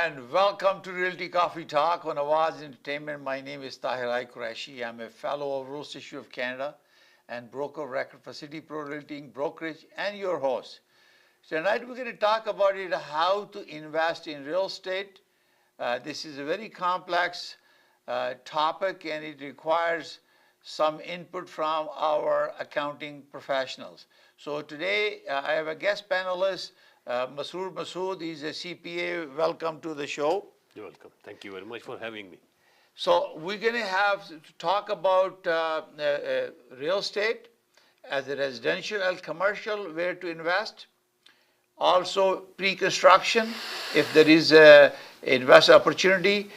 and welcome to Realty Coffee Talk on Awaz Entertainment. My name is Tahir Qureshi. I'm a fellow of Roast Issue of Canada and broker of record for City Pro Realty Brokerage and your host. Tonight we're going to talk about how to invest in real estate. This is a very complex topic and it requires some input from our accounting professionals. So today I have a guest panelist, Masroor Masood. He's a CPA. Welcome to the show. You're welcome. Thank you very much for having me. So we're going to have to talk about real estate as a residential and commercial, where to invest. Also pre-construction, if there is a investment opportunity,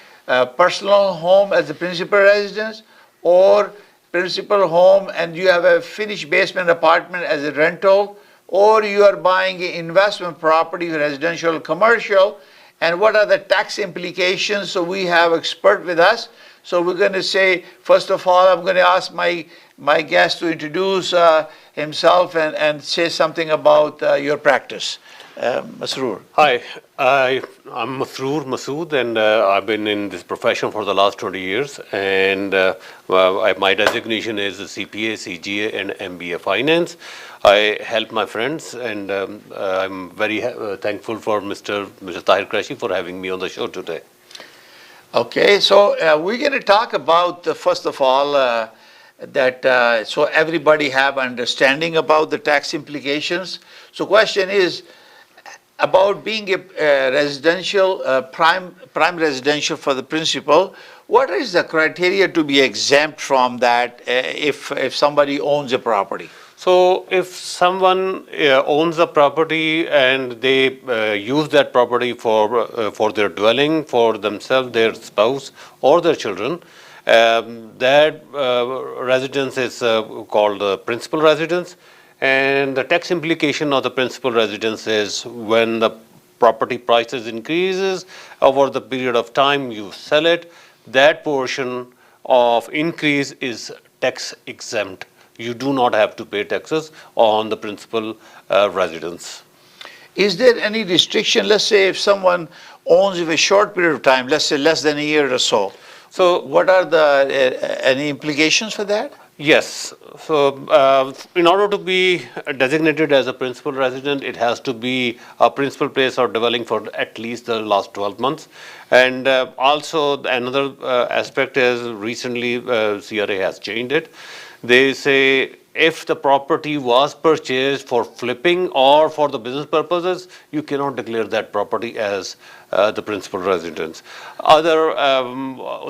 personal home as a principal residence, or principal home and you have a finished basement apartment as a rental, or you are buying an investment property, residential, commercial, and what are the tax implications. So we have expert with us. So we're going to say, first of all, I'm going to ask my guest to introduce himself and say something about your practice. Masroor. Hi, I'm Masroor Masood, and I've been in this profession for the last 20 years. And my designation is a CPA, CGA, and MBA Finance. I help my friends, and I'm very thankful for Mr. Tahir Qureshi for having me on the show today. Okay, so we're going to talk about, first of all, so everybody have understanding about the tax implications. So question is, about being a residential, prime residential for the principal, what is the criteria to be exempt from that if somebody owns a property? So if someone owns a property and they use that property for their dwelling, for themselves, their spouse, or their children, that residence is called the principal residence. And the tax implication of the principal residence is when the property prices increases over the period of time you sell it, that portion of increase is tax exempt. You do not have to pay taxes on the principal residence. Is there any restriction? Let's say if someone owns it a short period of time, let's say less than a year or so. So what are the any implications for that? Yes. So in order to be designated as a principal resident, it has to be a principal place or dwelling for at least the last 12 months. And also another aspect is recently CRA has changed it. They say if the property was purchased for flipping or for the business purposes, you cannot declare that property as the principal residence. Other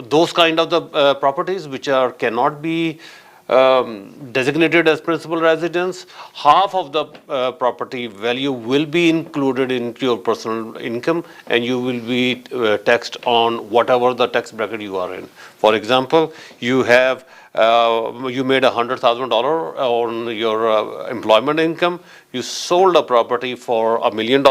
those kind of the properties which cannot be designated as principal residence, half of the property value will be included into your personal income and you will be taxed on whatever the tax bracket you are in. For example, you have you made $100,000 on your employment income, you sold a property for $1 million,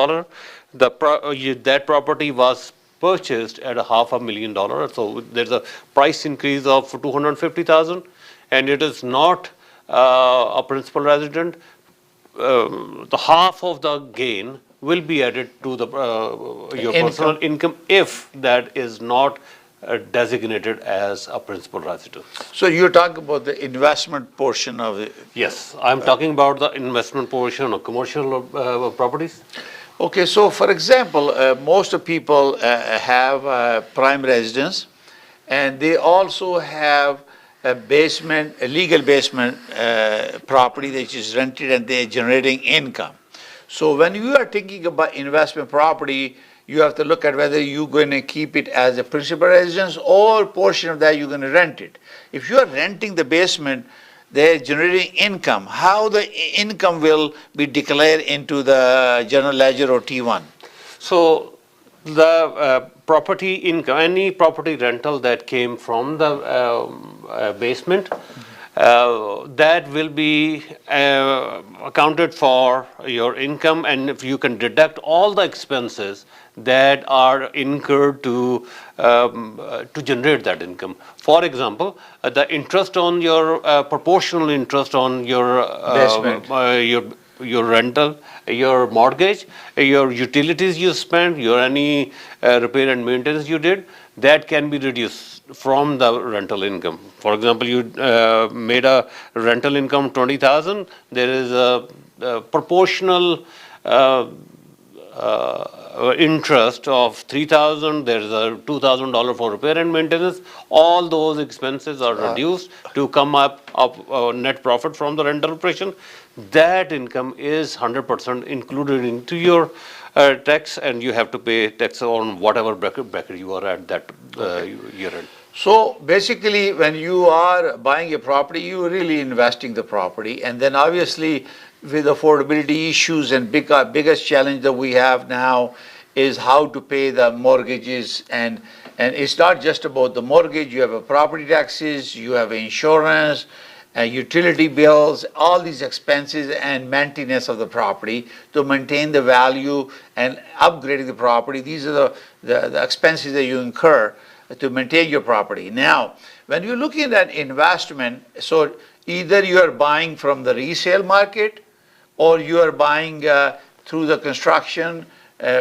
that property was purchased at $500,000, so there's a price increase of $250,000. And it is not a principal resident, the half of the gain will be added to the your personal income if that is not designated as a principal residence. So you're talking about the investment portion of it? Yes, I'm talking about the investment portion of commercial properties. Okay, so for example, most of people have prime residence, and they also have a basement, a legal basement property that is rented and they're generating income. So when you are thinking about investment property, you have to look at whether you're going to keep it as a principal residence or portion of that you're going to rent it. If you are renting the basement, they're generating income. How the income will be declared into the general ledger or T1? So the property income, any property rental that came from the basement, that will be accounted for your income, and if you can deduct all the expenses that are incurred to generate that income. For example, the interest on your proportional interest on your your rental, your mortgage, your utilities you spent, your any repair and maintenance you did, that can be reduced from the rental income. For example, you made a rental income 20,000. There is a proportional interest of 3,000. There is a $2,000 for repair and maintenance. All those expenses are reduced to come up of net profit from the rental operation. That income is 100% included into your tax, and you have to pay tax on whatever bracket you are at that year end. So basically, when you are buying a property, you're really investing the property. And then obviously, with affordability issues and biggest challenge that we have now is how to pay the mortgages. And it's not just about the mortgage. You have a property taxes, you have insurance, utility bills, all these expenses and maintenance of the property to maintain the value and upgrading the property. These are the expenses that you incur to maintain your property. Now, when you're looking at investment, so either you are buying from the resale market or you are buying through the construction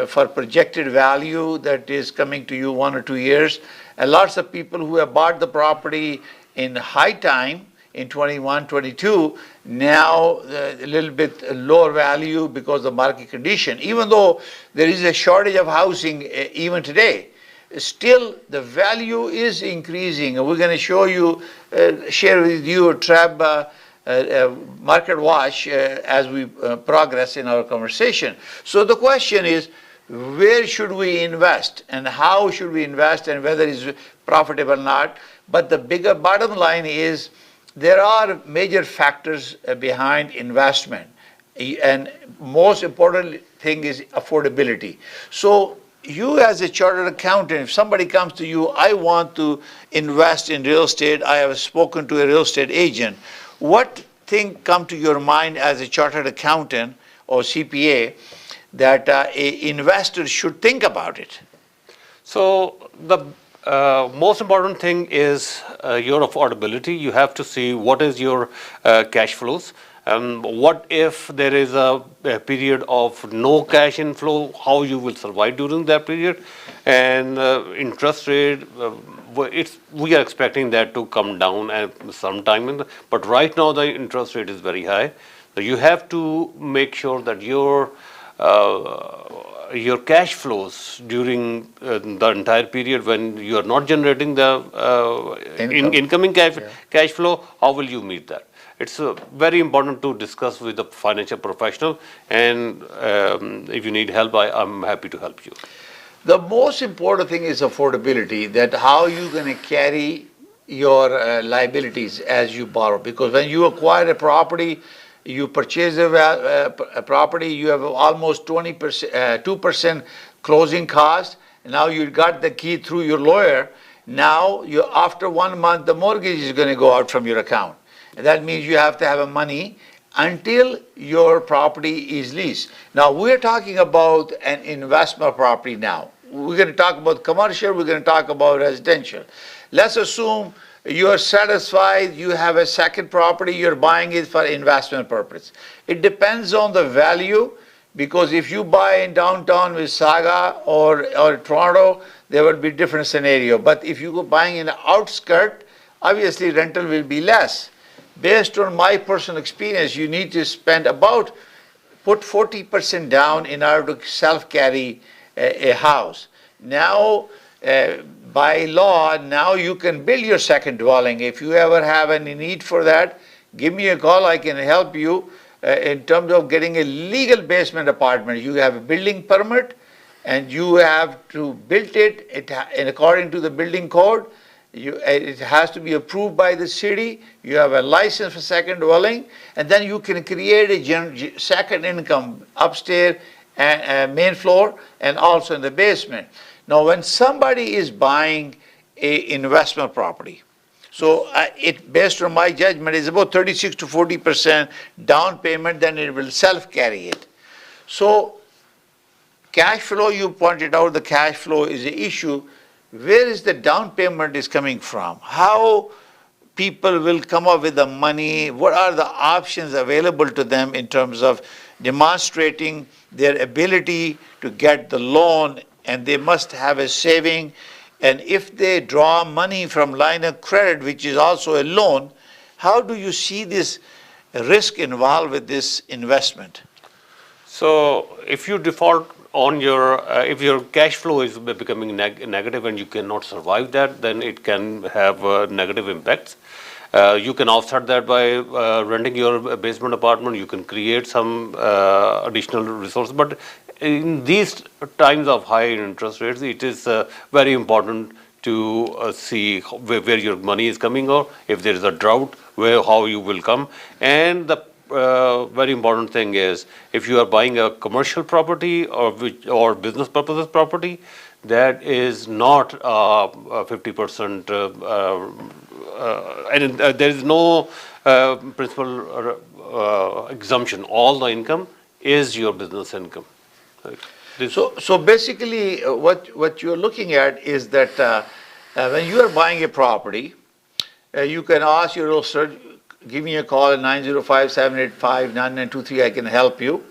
for projected value that is coming to you 1 or 2 years. And lots of people who have bought the property in high time, in 21, 22, now a little bit lower value because of market condition. Even though there is a shortage of housing even today, still the value is increasing. And we're going to show you, share with you a TRAB market watch as we progress in our conversation. So the question is, where should we invest and how should we invest and whether it's profitable or not? But the bigger bottom line is there are major factors behind investment. And most important thing is affordability. So you as a chartered accountant, if somebody comes to you, I want to invest in real estate, I have spoken to a real estate agent, what thing come to your mind as a chartered accountant or CPA that a investor should think about it? So the most important thing is your affordability. You have to see what is your cash flows. What if there is a period of no cash inflow, how you will survive during that period? And interest rate, we are expecting that to come down at some time, but right now the interest rate is very high. So you have to make sure that your cash flows during the entire period when you are not generating the incoming cash flow, how will you meet that? It's very important to discuss with a financial professional, and if you need help, I'm happy to help you. The most important thing is affordability, that how you're going to carry your liabilities as you borrow. Because when you acquire a property, you purchase a property, you have almost 2% closing cost. Now you got the key through your lawyer. Now, after 1 month, the mortgage is going to go out from your account. And that means you have to have money until your property is leased. Now, we're talking about an investment property now. We're going to talk about commercial, we're going to talk about residential. Let's assume you are satisfied, you have a second property, you're buying it for investment purpose. It depends on the value, because if you buy in downtown Mississauga or Toronto, there will be different scenario. But if you go buying in the outskirt, obviously rental will be less. Based on my personal experience, you need to spend put 40% down in order to self-carry a house. Now, by law, now you can build your second dwelling. If you ever have any need for that, give me a call, I can help you in terms of getting a legal basement apartment. You have a building permit and you have to build it and according to the building code. It has to be approved by the city. You have a license for second dwelling, and then you can create a second income upstairs and main floor and also in the basement. Now, when somebody is buying a investment property, so it, based on my judgment, is about 36 to 40% down payment, then it will self-carry it. So cash flow, you pointed out the cash flow is an issue. Where is the down payment is coming from? How people will come up with the money? What are the options available to them in terms of demonstrating their ability to get the loan? And they must have a saving. And if they draw money from line of credit, which is also a loan, how do you see this risk involved with this investment? So if you default on your, if your cash flow is becoming negative and you cannot survive that, then it can have negative impacts. You can offset that by renting your basement apartment. You can create some additional resources. But in these times of high interest rates, it is very important to see where your money is coming, or if there is a drought, how you will come. And the very important thing is, if you are buying a commercial property or business purposes property, that is not 50%, and there is no principal exemption. All the income is your business income. Right? So basically, what you're looking at is that when you are buying a property, you can ask your realtor, give me a call at 905-785-9923, I can help you.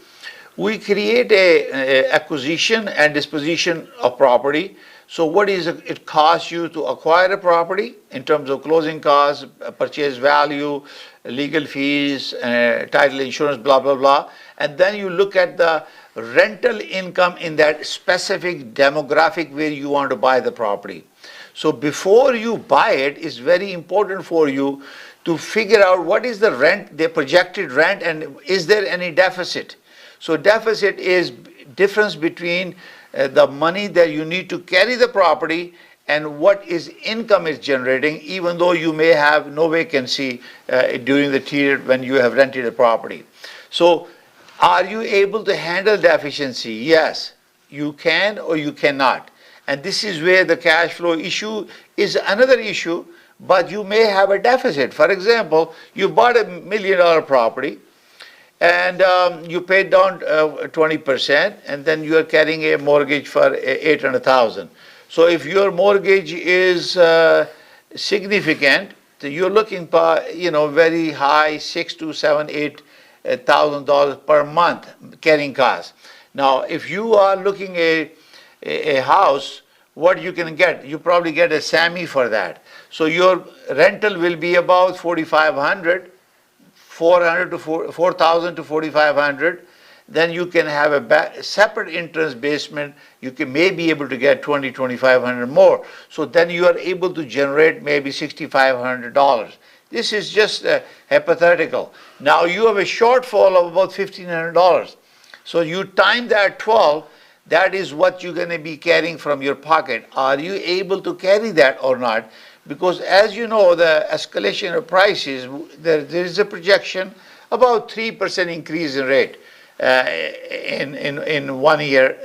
We create a acquisition and disposition of property. So what is it costs you to acquire a property in terms of closing costs, purchase value, legal fees, title insurance, blah, blah, blah. And then you look at the rental income in that specific demographic where you want to buy the property. So before you buy it, it's very important for you to figure out what is the rent, the projected rent, and is there any deficit. So deficit is difference between the money that you need to carry the property and what is income is generating, even though you may have no vacancy during the period when you have rented a property. So are you able to handle deficiency? Yes, you can or you cannot. And this is where the cash flow issue is another issue, but you may have a deficit. For example, you bought $1 million property and you paid down 20%, and then you are carrying a mortgage for $800,000. So if your mortgage is significant, you're looking for, very high, $6,000 to $7,000, $8,000 per month carrying costs. Now, if you are looking at a house, what you can get, you probably get a Sammy for that. So your rental will be about $4,500, $4,000 to $4,500. Then you can have a separate entrance basement. You can may be able to get $2,000, $2,500 more. So then you are able to generate maybe $6,500. This is just hypothetical. Now you have a shortfall of about $1,500. So you time that 12. That is what you're going to be carrying from your pocket. Are you able to carry that or not? Because as you know, the escalation of prices, there is a projection about 3% increase in rate in 1 year.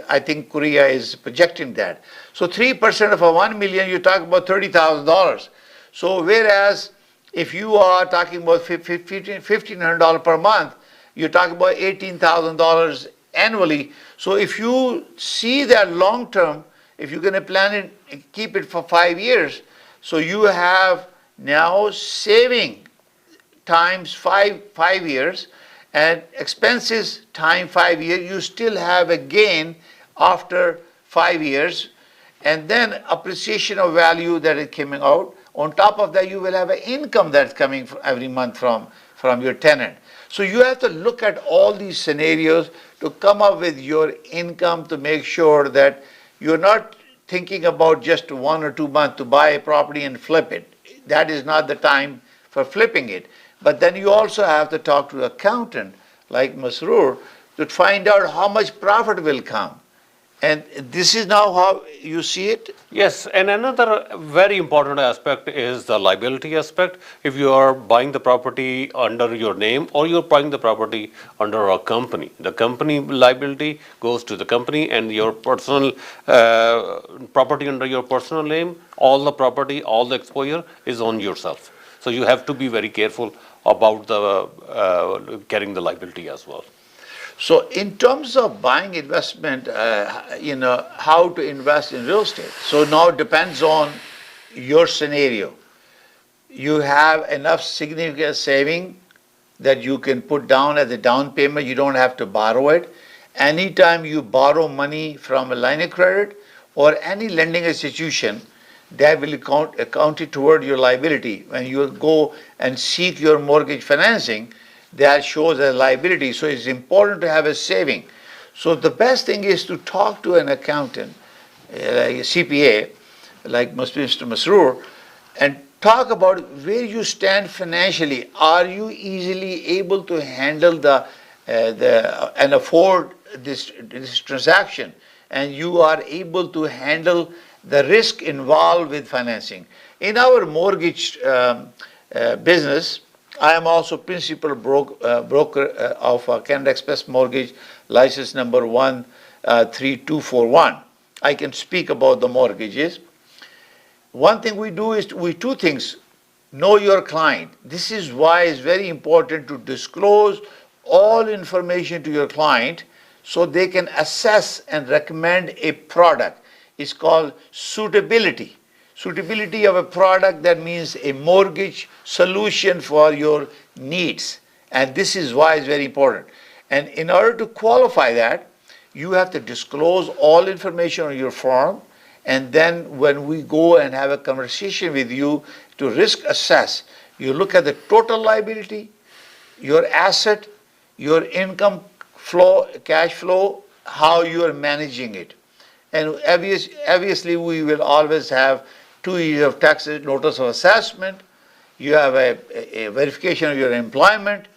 I think Korea is projecting that. So 3% of a 1 million, you talk about $30,000. So whereas if you are talking about $1,500 per month, you're talking about $18,000 annually. So if you see that long term, if you're going to plan it and keep it for 5 years, so you have now saving times five years and expenses times 5 years, you still have a gain after 5 years, and then appreciation of value that is coming out. On top of that, you will have an income that's coming every month from your tenant. So you have to look at all these scenarios to come up with your income to make sure that you're not thinking about just 1 or 2 months to buy a property and flip it. That is not the time for flipping it. But then you also have to talk to an accountant like Masroor to find out how much profit will come. And this is now how you see it? Yes, and another very important aspect is the liability aspect. If you are buying the property under your name or you're buying the property under a company, the company liability goes to the company, and your personal property under your personal name, all the property, all the exposure is on yourself. So you have to be very careful about the carrying the liability as well. So in terms of buying investment, how to invest in real estate. So now it depends on your scenario. you have enough significant saving that you can put down as a down payment. You don't have to borrow it. Anytime you borrow money from a line of credit or any lending institution, that will count it toward your liability. When you go and seek your mortgage financing, that shows a liability. So it's important to have a saving. So the best thing is to talk to an accountant, like a CPA, like Mr. Masroor, and talk about where you stand financially. Are you easily able to handle and afford this transaction? And you are able to handle the risk involved with financing. In our mortgage business, I am also principal broker of Canada Express Mortgage, license number 13241. I can speak about the mortgages. One thing we do is two things. Know your client. This is why it's very important to disclose all information to your client so they can assess and recommend a product. It's called suitability. Suitability of a product, that means a mortgage solution for your needs. And this is why it's very important. And in order to qualify that, you have to disclose all information on your form. And then when we go and have a conversation with you to risk assess, you look at the total liability, your asset, your income flow, cash flow, how you are managing it. And obviously we will always have 2 years of tax notice of assessment. You have a verification of your employment.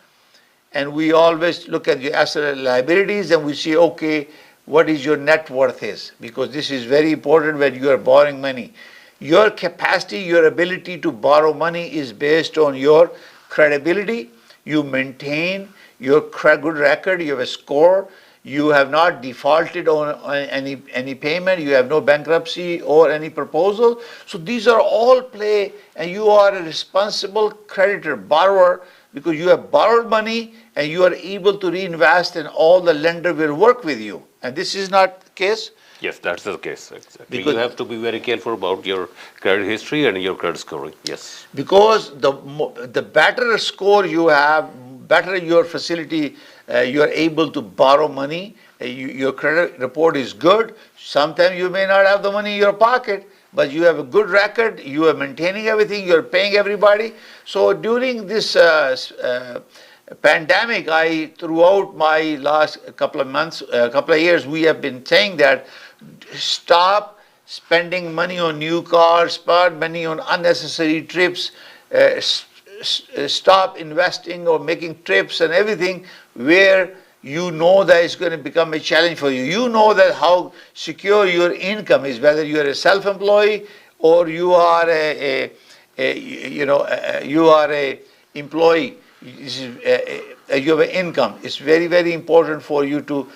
And we always look at your asset and liabilities, and we see, okay, what is your net worth is, because this is very important when you are borrowing money. Your capacity, your ability to borrow money is based on your credibility. You maintain your good record, you have a score, you have not defaulted on any payment, you have no bankruptcy or any proposal. So these are all play, and you are a responsible creditor, borrower, because you have borrowed money and you are able to reinvest, and all the lender will work with you. And this is not the case. Yes, that's the case. Exactly. Because you have to be very careful about your credit history and your credit scoring. Yes. Because the better score you have, better your facility, you are able to borrow money. Your credit report is good. Sometimes you may not have the money in your pocket, but you have a good record. You are maintaining everything. You are paying everybody. So during this pandemic, throughout my last couple of months, couple of years, we have been saying that stop spending money on new cars, spend money on unnecessary trips, stop investing or making trips and everything where you know that it's going to become a challenge for you. You know that how secure your income is, whether you are a self-employed or you are you are a employee. You have an income. It's very, very important for you to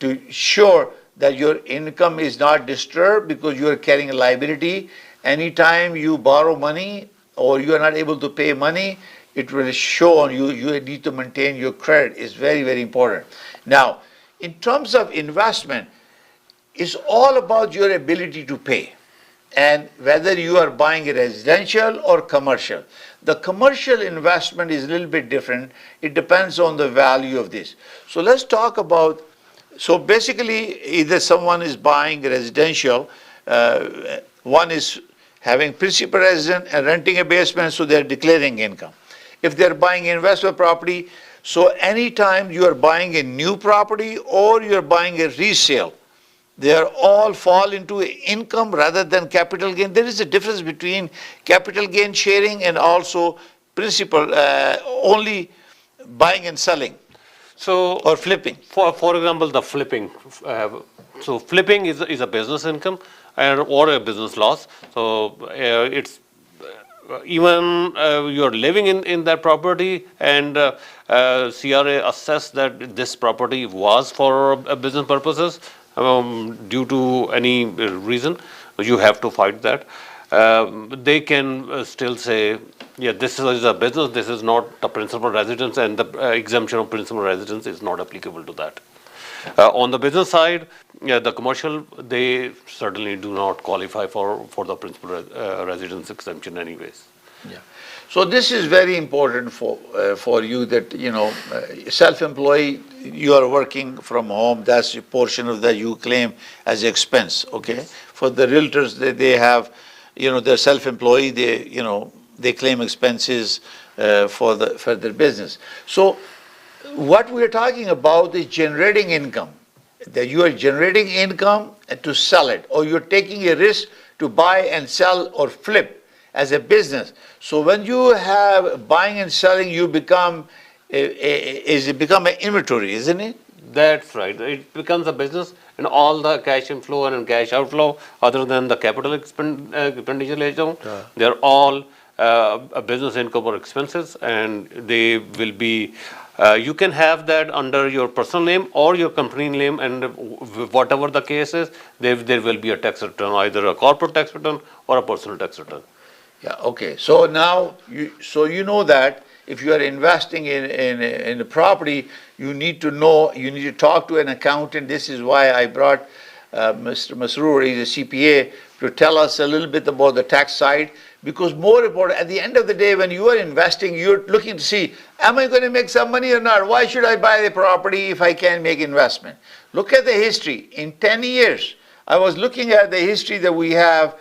ensure that your income is not disturbed, because you are carrying a liability. Anytime you borrow money or you are not able to pay money, it will show on you. You need to maintain your credit. It's very, very important. Now, in terms of investment, it's all about your ability to pay, and whether you are buying a residential or commercial. The commercial investment is a little bit different. It depends on the value of this. So let's talk about, so basically either someone is buying a residential, one is having principal residence and renting a basement, so they're declaring income. If they're buying investment property, so anytime you are buying a new property or you're buying a resale, they are all fall into income rather than capital gain. There is a difference between capital gain sharing and also principal, only buying and selling. So, or flipping. For example, the flipping. So flipping is a business income or a business loss. So it's even you're living in that property, and CRA assess that this property was for business purposes. Due to any reason, you have to fight that. They can still say, yeah, this is a business, this is not the principal residence, and the exemption of principal residence is not applicable to that. On the business side, the commercial, they certainly do not qualify for the principal residence exemption anyways. Yeah. So this is very important for you that, self-employed, you are working from home, that's a portion of that you claim as expense, okay? For the realtors, they have, they're self-employed, they claim expenses for their business. So what we're talking about is generating income, that you are generating income to sell it, or you're taking a risk to buy and sell or flip as a business. So when you have buying and selling, you become become an inventory, isn't it? That's right. It becomes a business, and all the cash inflow and cash outflow, other than the capital expenditure later, they're all a business income or expenses, and they will be. You can have that under your personal name or your company name, and whatever the case is, there will be a tax return, either a corporate tax return or a personal tax return. Yeah. Okay. So now you know that if you are investing in a property, you need to talk to an accountant. This is why I brought Mr. Masroor, he's a CPA, to tell us a little bit about the tax side. Because more important, at the end of the day, when you are investing, you're looking to see, am I going to make some money or not? Why should I buy the property if I can make investment? Look at the history. In 10 years, I was looking at the history that we have.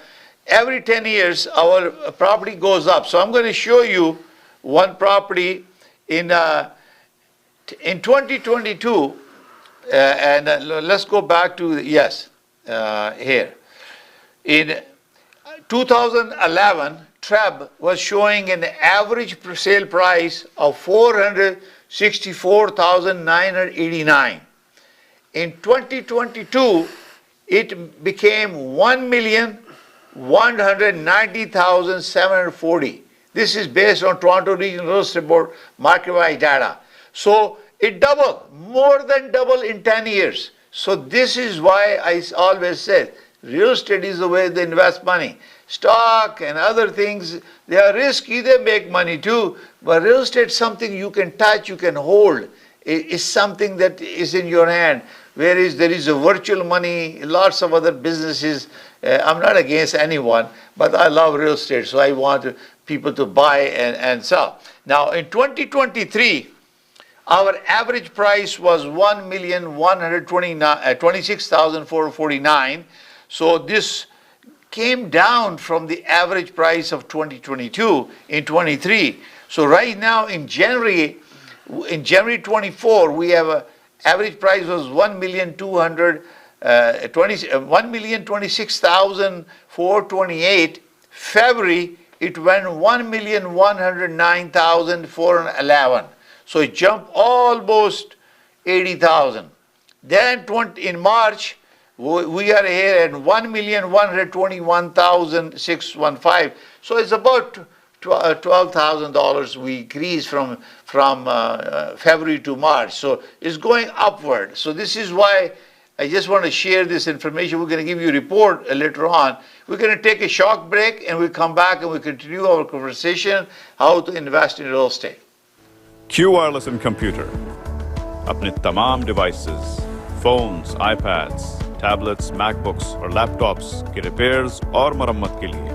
Every 10 years, our property goes up. So I'm going to show you one property in 2022, and let's go back to, here. In 2011, TREB was showing an average sale price of $464,989. In 2022, it became $1,190,740. This is based on Toronto Regional Real Estate Board market-wide data. So it doubled, more than double in 10 years. So this is why I always said, real estate is the way they invest money. Stock and other things, they are risky, they make money too, but real estate is something you can touch, you can hold. It's something that is in your hand. Whereas there is a virtual money, lots of other businesses. I'm not against anyone, but I love real estate, so I want people to buy and sell. Now in 2023, our average price was $1,126,449. So this came down from the average price of 2022 in 23. So right now in January 24, we have a average price was $1,026,428. February it went $1,109,411. So it jumped almost 80,000. Then in March, we are here at $1,121,615. So it's about $12,000 we increased from February to March. So it's going upward. So this is why I just want to share this information. We're going to give you a report later on. We're going to take a short break and we'll come back and we'll continue our conversation how to invest in real estate. Q Wireless and Computer. अपने तमाम devices, phones, iPads, tablets, MacBooks और laptops के repairs और मरम्मत के लिए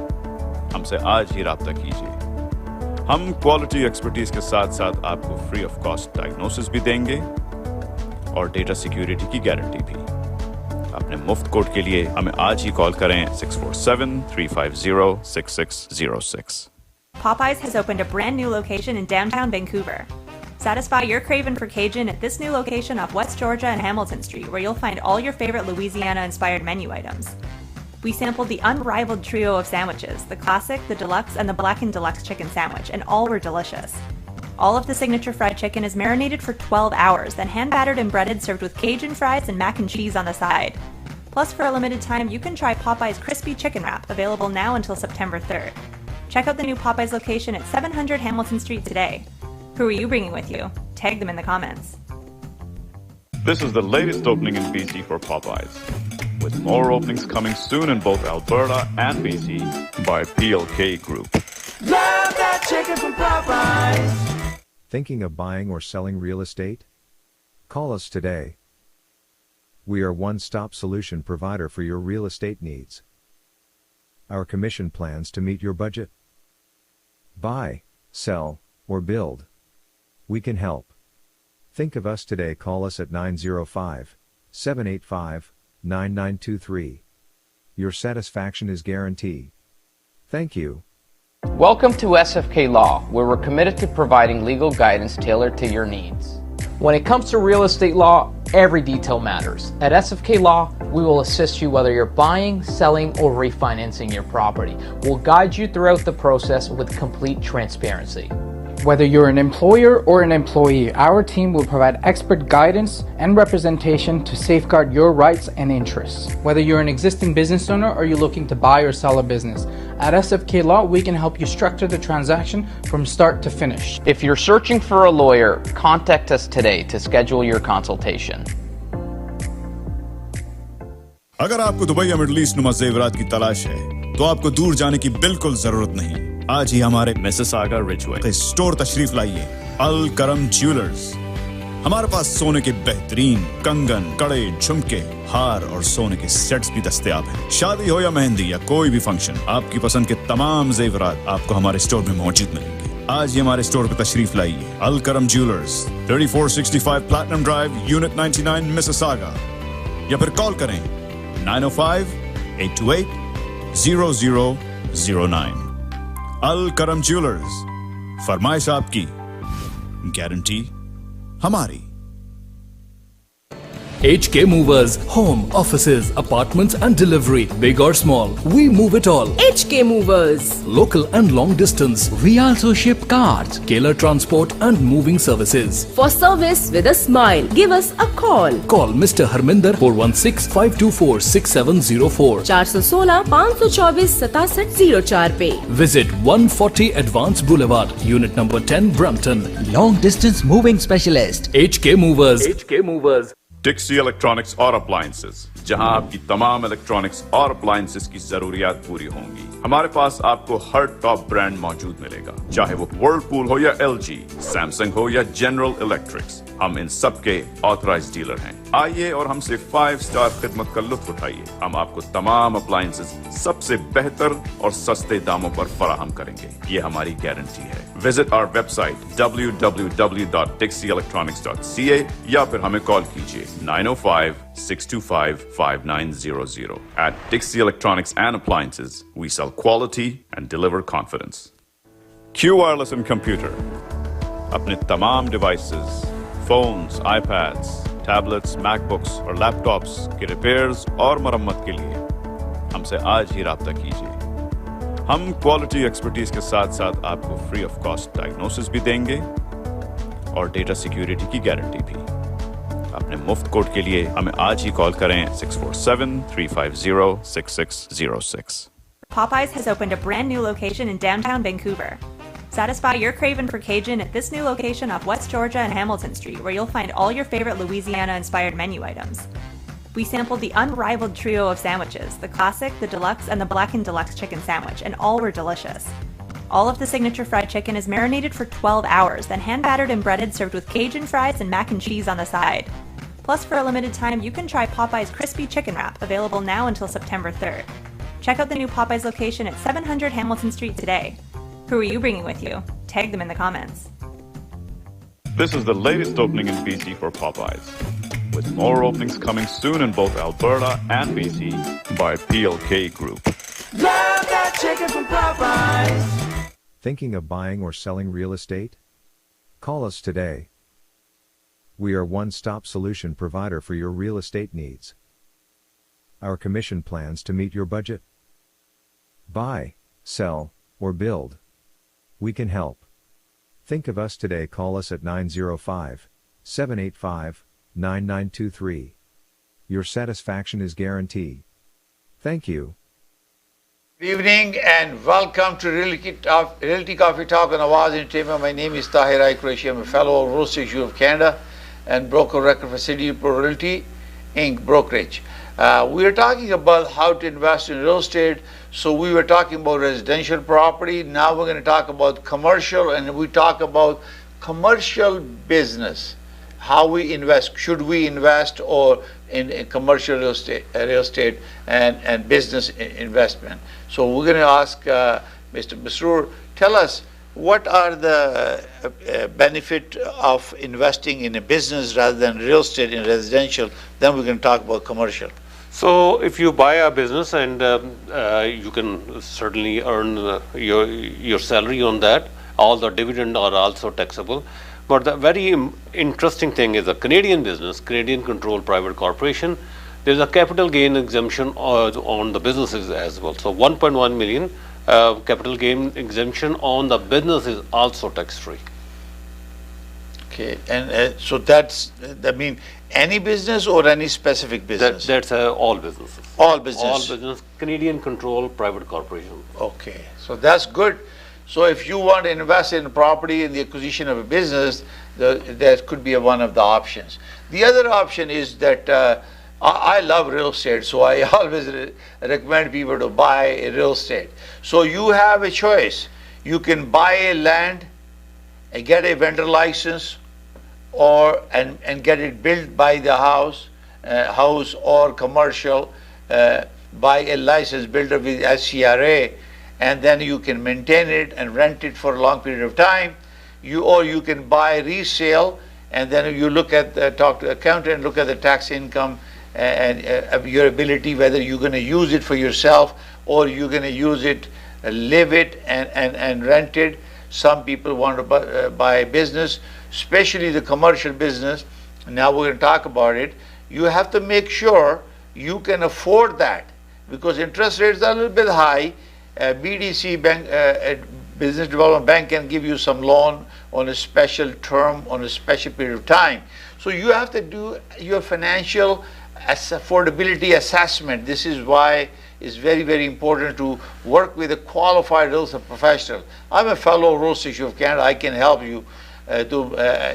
हमसे आज ही राब्ता कीजिए। हम quality expertise के साथ साथ आपको free of cost diagnosis भी देंगे और data security की guarantee भी। अपने मुफ्त कोड के लिए हमें आज ही कॉल करें 647-350-6606. Popeyes has opened a brand new location in downtown Vancouver. Satisfy your craving for Cajun at this new location off West Georgia and Hamilton Street, where you'll find all your favorite Louisiana-inspired menu items. We sampled the unrivaled trio of sandwiches, the classic, the deluxe, and the blackened deluxe chicken sandwich, and all were delicious. All of the signature fried chicken is marinated for 12 hours, then hand-battered and breaded, served with Cajun fries and mac and cheese on the side. Plus, for a limited time, you can try Popeye's Crispy Chicken Wrap, available now until September 3rd. Check out the new Popeye's location at 700 Hamilton Street today. Who are you bringing with you? Tag them in the comments. This is the latest opening in BC for Popeyes, with more openings coming soon in both Alberta and BC by PLK Group. Love that chicken from Popeyes. Thinking of buying or selling real estate? Call us today. We are one-stop solution provider for your real estate needs. Our commission plans to meet your budget. Buy, sell, or build. We can help. Think of us today. Call us at 905-785-9923. Your satisfaction is guaranteed. Thank you. Welcome to SFK Law, where we're committed to providing legal guidance tailored to your needs. When it comes to real estate law, every detail matters. At SFK Law, we will assist you whether you're buying, selling, or refinancing your property. We'll guide you throughout the process with complete transparency. Whether you're an employer or an employee, our team will provide expert guidance and representation to safeguard your rights and interests. Whether you're an existing business owner or you're looking to buy or sell a business, at SFK Law, we can help you structure the transaction from start to finish. If you're searching for a lawyer, contact us today to schedule your consultation. अगर आपको Dubai या middle east नुमा जेवरात की तलाश है तो आपको दूर जाने की बिल्कुल जरूरत नहीं। आज ही हमारे मिसिसागा रिजवे स्टोर तशरीफ लाइए। अल करम ज्वेलर्स। हमारे पास सोने के बेहतरीन कंगन, कड़े, झुमके, हार और सोने के सेट्स भी दस्तयाब हैं। शादी हो या मेहंदी या कोई भी फंक्शन, आपकी पसंद के तमाम जेवरात आपको हमारे स्टोर में मौजूद मिलेंगे। आज ही हमारे स्टोर पर तशरीफ लाइए। अल करम jewellers, 3465 platinum drive, unit 99, Mississauga. या फिर कॉल करें 905-828-0009। अल करम ज्वेलर्स, फरमाइश आपकी, गारंटी हमारी। HK Movers, home, offices, apartments and delivery, big or small, we move it all. HK Movers. Local and long distance, we also ship cars, Keller transport and moving services. For service with a smile, give us a call. Call Mr. Harminder 416-524-6704. 416-524-6704 पे. Visit 140 Advance Boulevard, Unit number 10, Brampton. Long distance moving specialist. HK Movers. HK Movers. Dixy electronics और appliances, जहां आपकी तमाम electronics और appliances की जरूरियात पूरी होंगी। हमारे पास आपको हर टॉप ब्रांड मौजूद मिलेगा, चाहे वो वर्लपूल हो या एलजी, सैमसंग हो या जनरल इलेक्ट्रिक्स। हम इन सब के ऑथराइज्ड डीलर हैं। आइए और हमसे 5 स्टार खिदमत का लुत्फ उठाइए। हम आपको तमाम अप्लायंसेस सबसे बेहतर और सस्ते दामों पर फराहम करेंगे, ये हमारी गारंटी है। विजिट आवर वेबसाइट www.dixieelectronics.ca या फिर हमें कॉल कीजिए 905-625-5900. At Dixie Electronics and Appliances, we sell quality and deliver confidence. Q Wireless and Computer, अपने तमाम devices, phones, iPads, tablets, MacBooks और लैपटॉप्स के रिपेयर्स और मरम्मत के लिए हमसे आज ही राब्ता कीजिए। हम क्वालिटी एक्सपर्टीज के साथ साथ आपको फ्री ऑफ कॉस्ट डायग्नोसिस भी देंगे और डेटा सिक्योरिटी की गारंटी भी। अपने मुफ्त कोड के लिए हमें आज ही कॉल करें 647-350-6606। Popeyes has opened a brand new location in downtown Vancouver. Satisfy your craving for Cajun at this new location off West Georgia and Hamilton Street, where you'll find all your favorite Louisiana-inspired menu items. We sampled the unrivaled trio of sandwiches, the classic, the deluxe, and the blackened deluxe chicken sandwich, and all were delicious. All of the signature fried chicken is marinated for 12 hours, then hand-battered and breaded, served with Cajun fries and mac and cheese on the side. Plus, for a limited time, you can try Popeye's Crispy Chicken Wrap, available now until September 3rd. Check out the new Popeye's location at 700 Hamilton Street today. Who are you bringing with you? Tag them in the comments. This is the latest opening in BC for Popeyes, with more openings coming soon in both Alberta and BC by PLK Group. Love that chicken from Popeyes. Thinking of buying or selling real estate? Call us today. We are one-stop solution provider for your real estate needs. Our commission plans to meet your budget. Buy, sell, or build. We can help. Think of us today. Call us at 905-785-9923. Your satisfaction is guaranteed. Thank you. Good evening and welcome to Realty Coffee Talk on Awaz Ent. My name is Tahir, Qureshi. I'm a fellow of Real Estate Bureau of Canada and broker record for City Pro Realty Inc. brokerage. We are talking about how to invest in real estate. So we were talking about residential property. Now we're going to talk about commercial, and we talk about commercial business. how we invest. Should we invest or in commercial real estate and business investment? So we're going to ask Mr. Masroor, tell us what are the benefit of investing in a business rather than real estate in residential. Then we're going to talk about commercial. So if you buy a business and you can certainly earn your salary on that, all the dividend are also taxable. But the very interesting thing is a Canadian business, Canadian controlled private corporation, there's a capital gain exemption on the businesses as well. So 1.1 million capital gain exemption on the business is also tax free. Okay, and so that means any business or any specific business? That's all businesses. All business. All business, Canadian controlled private corporation. Okay, so that's good. So if you want to invest in property in the acquisition of a business, that could be one of the options. The other option is that I love real estate, so I always recommend people to buy a real estate. So you have a choice. You can buy a land and get a vendor license, and get it built by the house or commercial, by a licensed builder with SCRA, and then you can maintain it and rent it for a long period of time. Or you can buy resale, and then you talk to the accountant, look at the tax income and your ability, whether you're going to use it for yourself or you're going to use it, live it and rent it. Some people want to buy a business, especially the commercial business. Now we're going to talk about it. You have to make sure you can afford that, because interest rates are a little bit high. BDC bank, Business Development Bank, can give you some loan on a special term, on a special period of time. So you have to do your financial affordability assessment. This is why it's very, very important to work with a qualified real estate professional. I'm a fellow Real Estate Institute of Canada. I can help you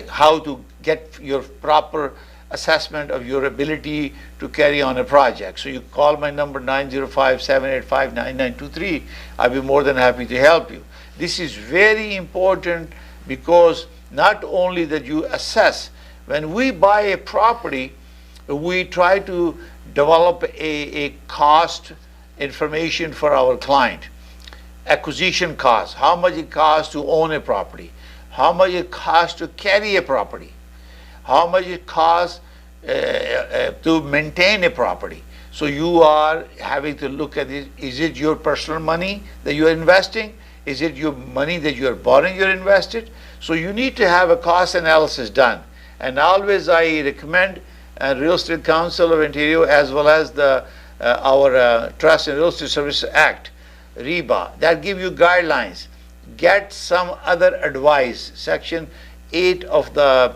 how to get your proper assessment of your ability to carry on a project. So you call my number 905-785-9923. I'll be more than happy to help you. This is very important, because not only that you assess, when we buy a property, we try to develop a cost information for our client. Acquisition cost, how much it costs to own a property, how much it costs to carry a property, how much it costs to maintain a property. So you are having to look at it. Is it your personal money that you are investing? Is it your money that you are borrowing, you're invested? So you need to have a cost analysis done. And always I recommend Real Estate Council of Ontario, as well as our Trust and Real Estate Services Act, REBA, that give you guidelines. Get some other advice. Section 8 of the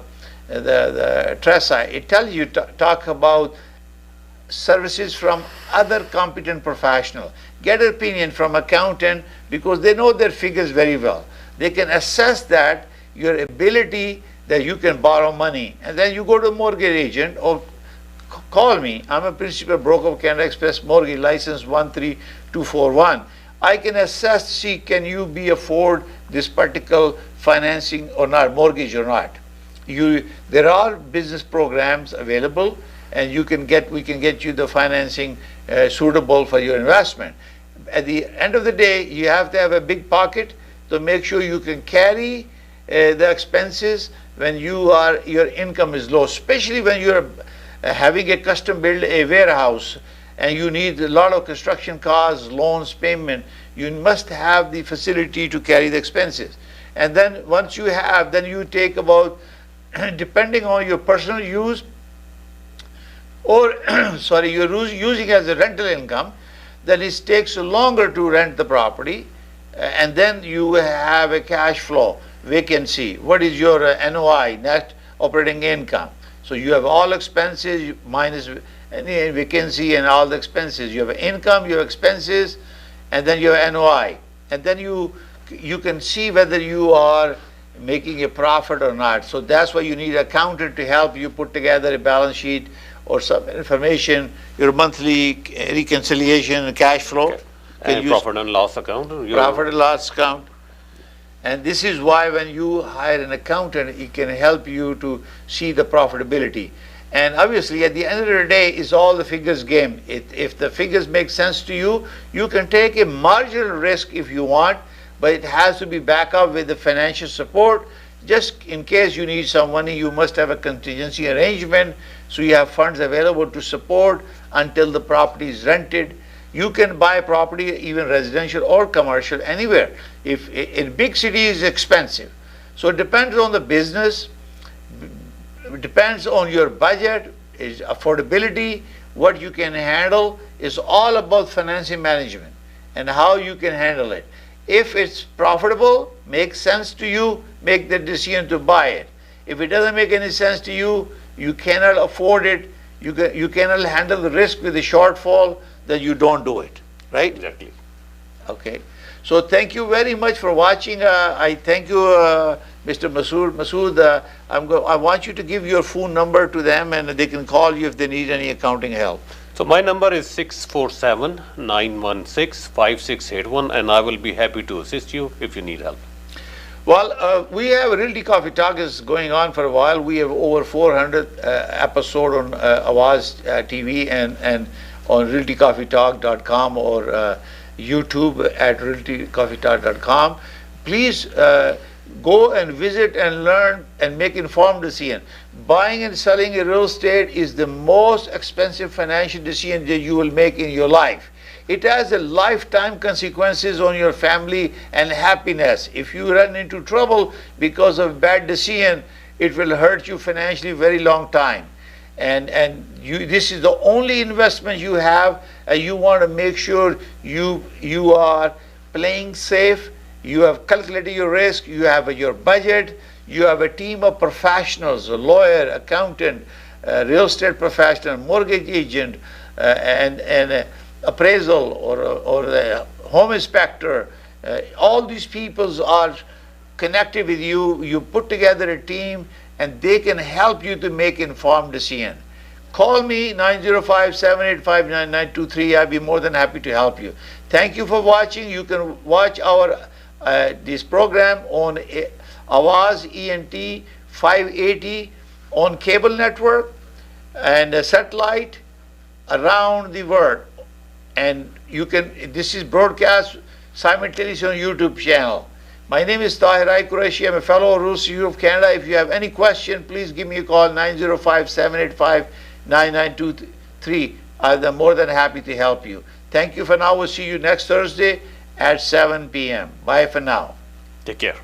Trust Act, it tells you to talk about services from other competent professional. Get an opinion from accountant, because they know their figures very well. They can assess that your ability that you can borrow money, and then you go to a mortgage agent or call me. I'm a principal broker of Canada Express Mortgage, license 13241. I can assess, see, can you afford this particular financing or not, mortgage or not. There are business programs available, and we can get you the financing suitable for your investment. At the end of the day, you have to have a big pocket to make sure you can carry the expenses when your income is low, especially when you're having a custom built a warehouse and you need a lot of construction costs, loans, payment. You must have the facility to carry the expenses. And then once you have, then you take about, depending on your personal use, or sorry, you're using as a rental income, then it takes longer to rent the property, and then you have a cash flow, vacancy. What is your NOI, net operating income? So you have all expenses minus any vacancy and all the expenses. You have income, you have expenses, and then you have NOI. And then you can see whether you are making a profit or not. So that's why you need an accountant to help you put together a balance sheet or some information, your monthly reconciliation and cash flow. And profit and loss account. Profit and loss account. And this is why when you hire an accountant, it can help you to see the profitability. And obviously, at the end of the day, it's all the figures game. If the figures make sense to you, you can take a marginal risk if you want, but it has to be backed up with the financial support. Just in case you need some money, you must have a contingency arrangement, so you have funds available to support until the property is rented. You can buy property, even residential or commercial, anywhere. If in big cities, it's expensive. So it depends on the business, it depends on your budget, is affordability, what you can handle. Is all about financing management and how you can handle it. If it's profitable, makes sense to you, make the decision to buy it. If it doesn't make any sense to you, you cannot afford it, you cannot handle the risk with the shortfall, then you don't do it, right? Exactly. Okay. So thank you very much for watching. I thank you, Mr. Masood. Masood, I want you to give your phone number to them, and they can call you if they need any accounting help. So my number is 647-916-5681, and I will be happy to assist you if you need help. Well, we have Realty Coffee Talk is going on for a while. We have over 400 episode on Awaz TV and on realtycoffeetalk.com or YouTube at realtycoffeetalk.com. Please go and visit and learn and make informed decision. Buying and selling a real estate is the most expensive financial decision that you will make in your life. It has a lifetime consequences on your family and happiness. If you run into trouble because of bad decision, it will hurt you financially very long time. And this is the only investment you have, and you want to make sure you are playing safe. You have calculated your risk, you have your budget, you have a team of professionals, a lawyer, accountant, real estate professional, mortgage agent, and appraisal or the home inspector. All these people are connected with you. You put together a team, and they can help you to make informed decision. Call me 905-785-9923. I'll be more than happy to help you. Thank you for watching. You can watch our this program on Awaz Ent 580 on cable network and satellite around the world. And you can, this is broadcast simultaneously on YouTube channel. My name is Tahir Qureshi. I'm a fellow of Realty of Canada. If you have any question, please give me a call 905-785-9923. I'm more than happy to help you. Thank you for now. We'll see you next Thursday at 7 p.m. Bye for now. Take care.